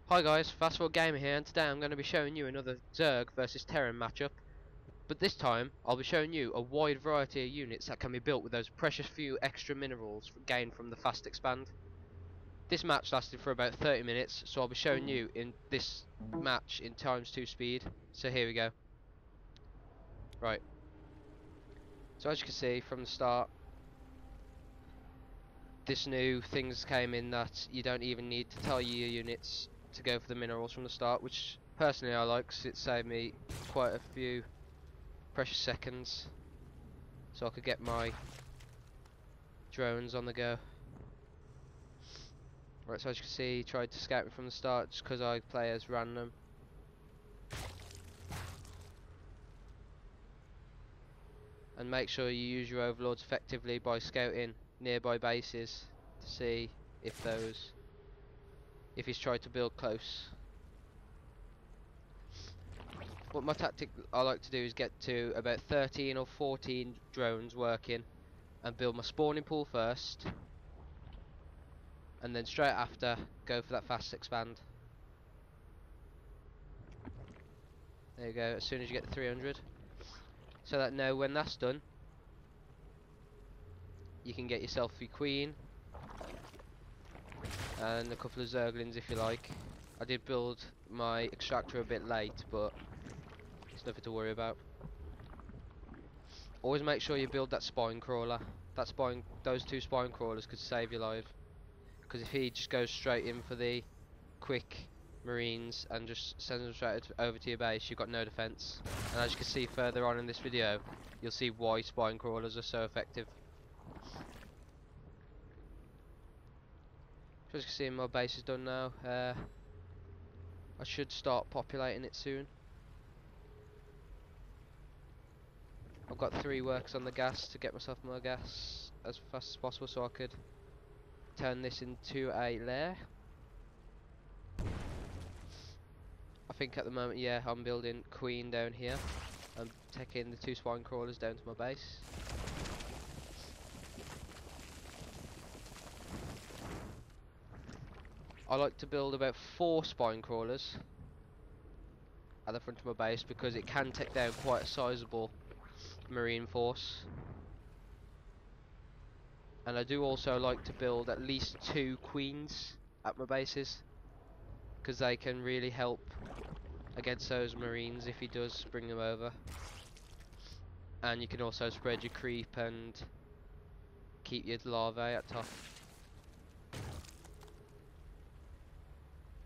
Hi guys, FastForwardGaming here, and today I'm going to be showing you another Zerg versus Terran matchup. But this time, I'll be showing you a wide variety of units that can be built with those precious few extra minerals gained from the Fast Expand. This match lasted for about 30 minutes, so I'll be showing you in this match in ×2 speed. So here we go. Right. So as you can see from the start, this new things came in that you don't even need to tell your units to go for the minerals from the start, which personally I like because it saved me quite a few precious seconds, so I could get my drones on the go. Right, so as you can see, he tried to scout me from the start just because I play as random. And make sure you use your overlords effectively by scouting nearby bases to see if he's tried to build close. What my tactic I like to do is get to about 13 or 14 drones working and build my spawning pool first, and then straight after go for that fast expand. There you go, as soon as you get to 300, so that now when that's done you can get yourself your queen and a couple of zerglings if you like. I did build my extractor a bit late, but it's nothing to worry about. Always make sure you build that spine crawler. Those two spine crawlers could save your life, because if he just goes straight in for the quick marines and just sends them straight over to your base, you've got no defense. And as you can see further on in this video, you'll see why spine crawlers are so effective. So as you can see, my base is done now. I should start populating it soon. I've got 3 works on the gas to get myself more gas as fast as possible, so I could turn this into a lair. I think at the moment, yeah, I'm building queen down here. I'm taking the 2 spine crawlers down to my base. I like to build about 4 spine crawlers at the front of my base because it can take down quite a sizable marine force. And I do also like to build at least 2 queens at my bases, because they can really help against those marines if he does bring them over. And you can also spread your creep and keep your larvae at top.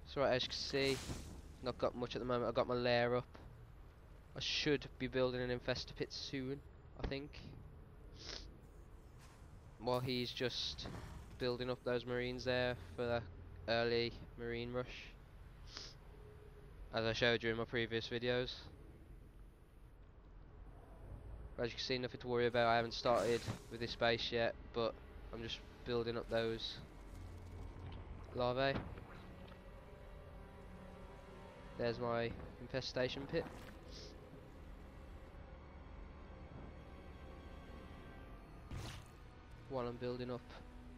So right, as you can see, not got much at the moment. I've got my lair up. I should be building an infestor pit soon, I think, while he's just building up those marines there for the early marine rush, as I showed you in my previous videos. But as you can see, nothing to worry about. I haven't started with this base yet, but I'm just building up those larvae. There's my infestation pit. While I'm building up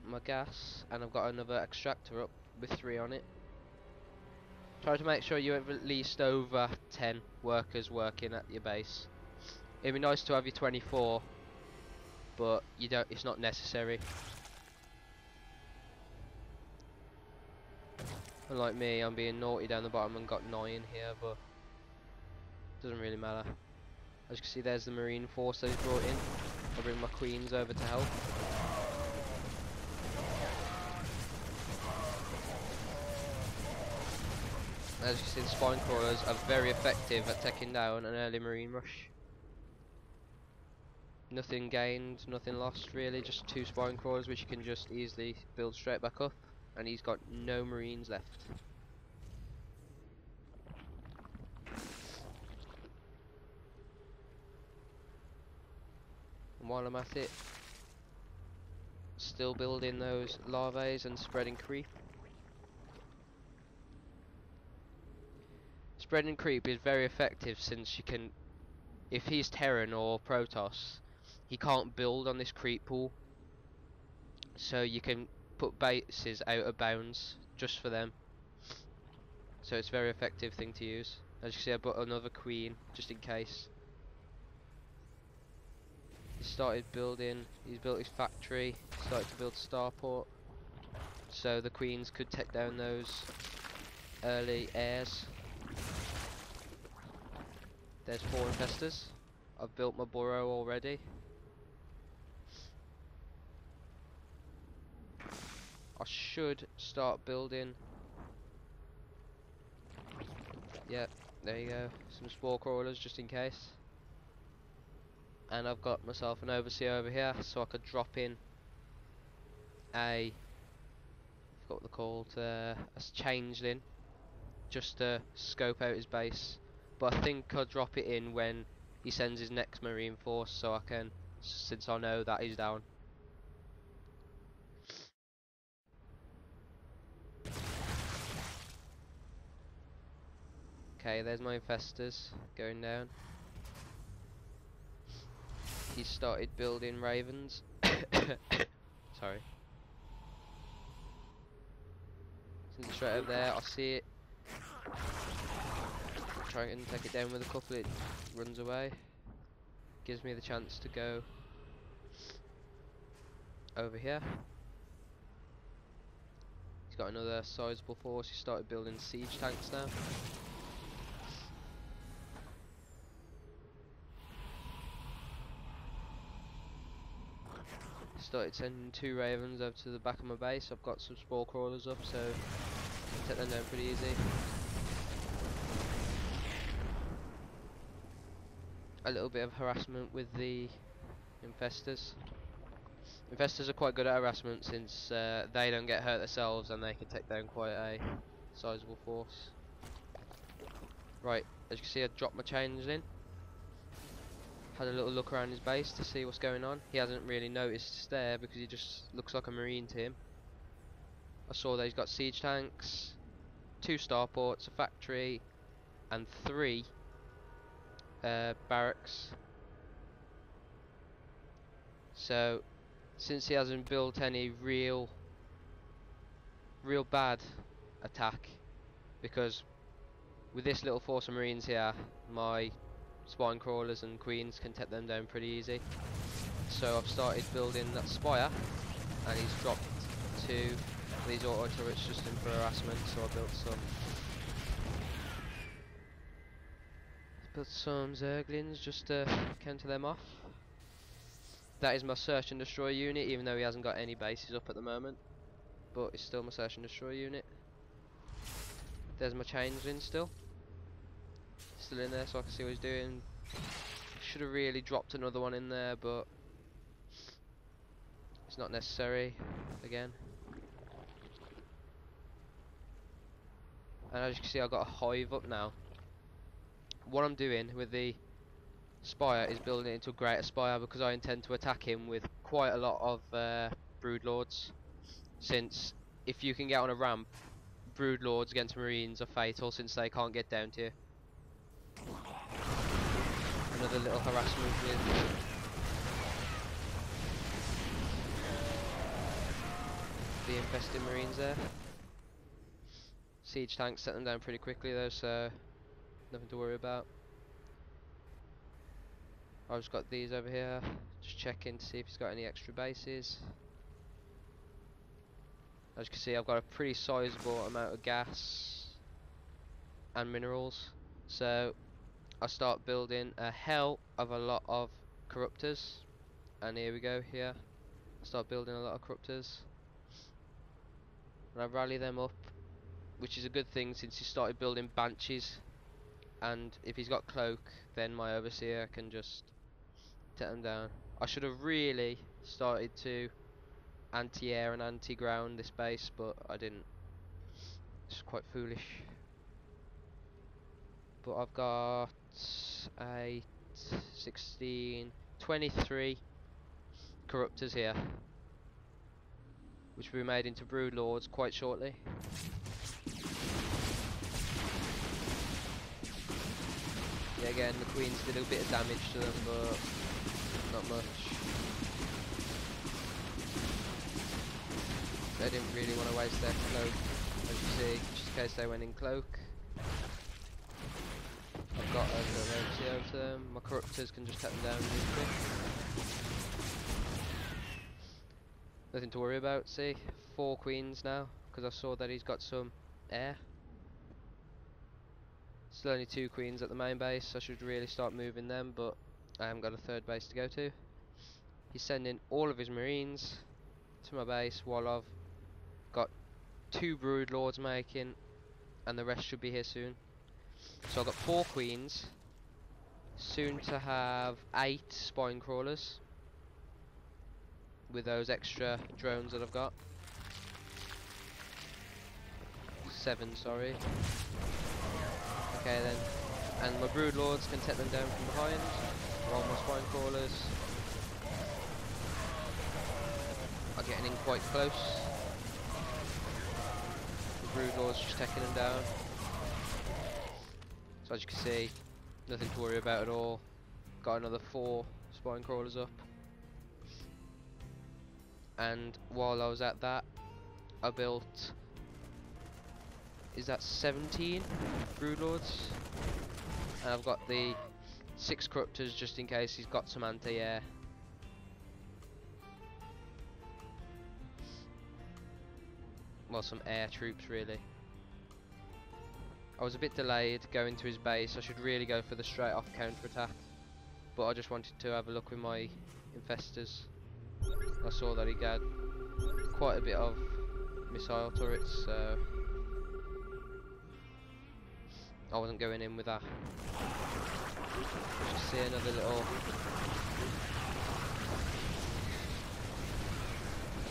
my gas, and I've got another extractor up with 3 on it. Try to make sure you have at least over 10 workers working at your base. It'd be nice to have your 24, but you don't. It's not necessary. Unlike me, I'm being naughty down the bottom and got 9 here, but doesn't really matter. As you can see, there's the marine force that he's brought in. I'll bring my queens over to help. As you can see, the spine crawlers are very effective at taking down an early marine rush. Nothing gained, nothing lost really, just 2 spine crawlers which you can just easily build straight back up, and he's got no marines left. And while I'm at it, still building those larvae and spreading creep. Spreading creep is very effective, since you can, if he's Terran or Protoss, he can't build on this creep pool, so you can put bases out of bounds just for them. so it's a very effective thing to use. As you can see, I bought another queen just in case. He started building, he's built his factory, started to build starport, so the queens could take down those early heirs. There's 4 infestors. I've built my burrow already. I should start building. Yep, there you go. Some spore crawlers just in case. And I've got myself an overseer over here, so I could drop in a, I forgot what they're called, a changeling, just to scope out his base. But I think I'll drop it in when he sends his next marine force, so I can, since I know that he's down. Okay, there's my infestors going down. He's started building ravens. Sorry. Since it's right over there, I see it. Try and take it down with a couple, it runs away. Gives me the chance to go over here. He's got another sizable force. He started building siege tanks now. Started sending 2 ravens over to the back of my base. I've got some spore crawlers up, so I'll take them down pretty easy. A little bit of harassment with the infestors. Infestors are quite good at harassment since they don't get hurt themselves and they can take down quite a sizable force. Right, as you can see, I dropped my chains in. Had a little look around his base to see what's going on. He hasn't really noticed it's there because he just looks like a marine to him. I saw that he's got siege tanks, 2 starports, a factory, and 3 barracks. So, since he hasn't built any real bad attack, because with this little force of marines here, my spine crawlers and queens can take them down pretty easy. So I've started building that spire, and he's dropped 2 of these auto turrets just in for harassment. So I built some zerglings just to counter them off. That is my search and destroy unit, even though he hasn't got any bases up at the moment, but it's still my search and destroy unit. There's my changeling still in there, so I can see what he's doing. Should have really dropped another one in there, but it's not necessary again. And as you can see, I've got a hive up now. What I'm doing with the spire is building it into a greater spire, because I intend to attack him with quite a lot of broodlords, since if you can get on a ramp, broodlords against marines are fatal since they can't get down to you. Another little harassment with the infested marines there. Siege tanks set them down pretty quickly though, so nothing to worry about. I've just got these over here, just checking to see if he's got any extra bases. As you can see, I've got a pretty sizable amount of gas and minerals, so I start building a hell of a lot of corruptors. And here we go, here I start building a lot of corruptors, and I rally them up, which is a good thing since he started building banshees, and if he's got cloak, then my overseer can just take them down. I should have really started to anti-air and anti-ground this base, but I didn't. It's quite foolish. But I've got 8, 16, 23 corruptors here, which will be made into brood lords quite shortly. Yeah, again, the queens did a bit of damage to them, but not much. They didn't really want to waste their cloak, as you see, just in case they went in cloak. got a little OTO to them. My corruptors can just take them down really quick. Nothing to worry about. See, 4 queens now, because I saw that he's got some air. Still only 2 queens at the main base, so I should really start moving them, but I haven't got a 3rd base to go to. He's sending all of his marines to my base while I've got 2 brood lords making, and the rest should be here soon. So I've got 4 queens, soon to have 8 spine crawlers with those extra drones that I've got. 7, sorry. Okay then, and my brood lords can take them down from behind, while my spine crawlers are getting in quite close. The brood lords just taking them down. So as you can see, nothing to worry about at all. Got another 4 spine crawlers up. And while I was at that, I built, is that 17 broodlords? And I've got the 6 corruptors just in case he's got some anti-air. Well, some air troops really. I was a bit delayed going to his base. I should really go for the straight off counter attack, but I just wanted to have a look with my infestors. I saw that he had quite a bit of missile turrets, so I wasn't going in with that. Just see another little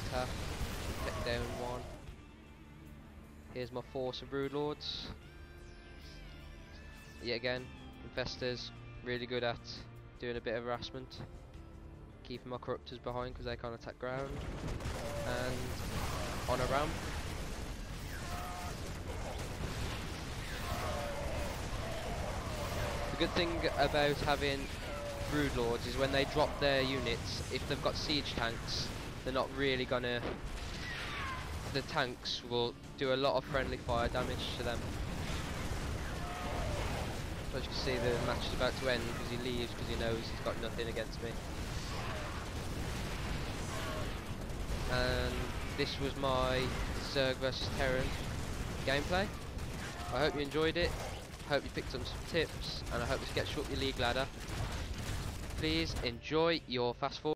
attack, take down 1. Here's my force of broodlords. Yet again, infestors really good at doing a bit of harassment, keeping my corruptors behind because they can't attack ground. And on a ramp, the good thing about having broodlords is when they drop their units, if they've got siege tanks, they're not really gonna, the tanks will do a lot of friendly fire damage to them. So as you can see, the match is about to end because he leaves because he knows he's got nothing against me. And this was my Zerg vs Terran gameplay. I hope you enjoyed it. Hope you picked up some tips, and I hope this gets you up your league ladder. Please enjoy your fast forward.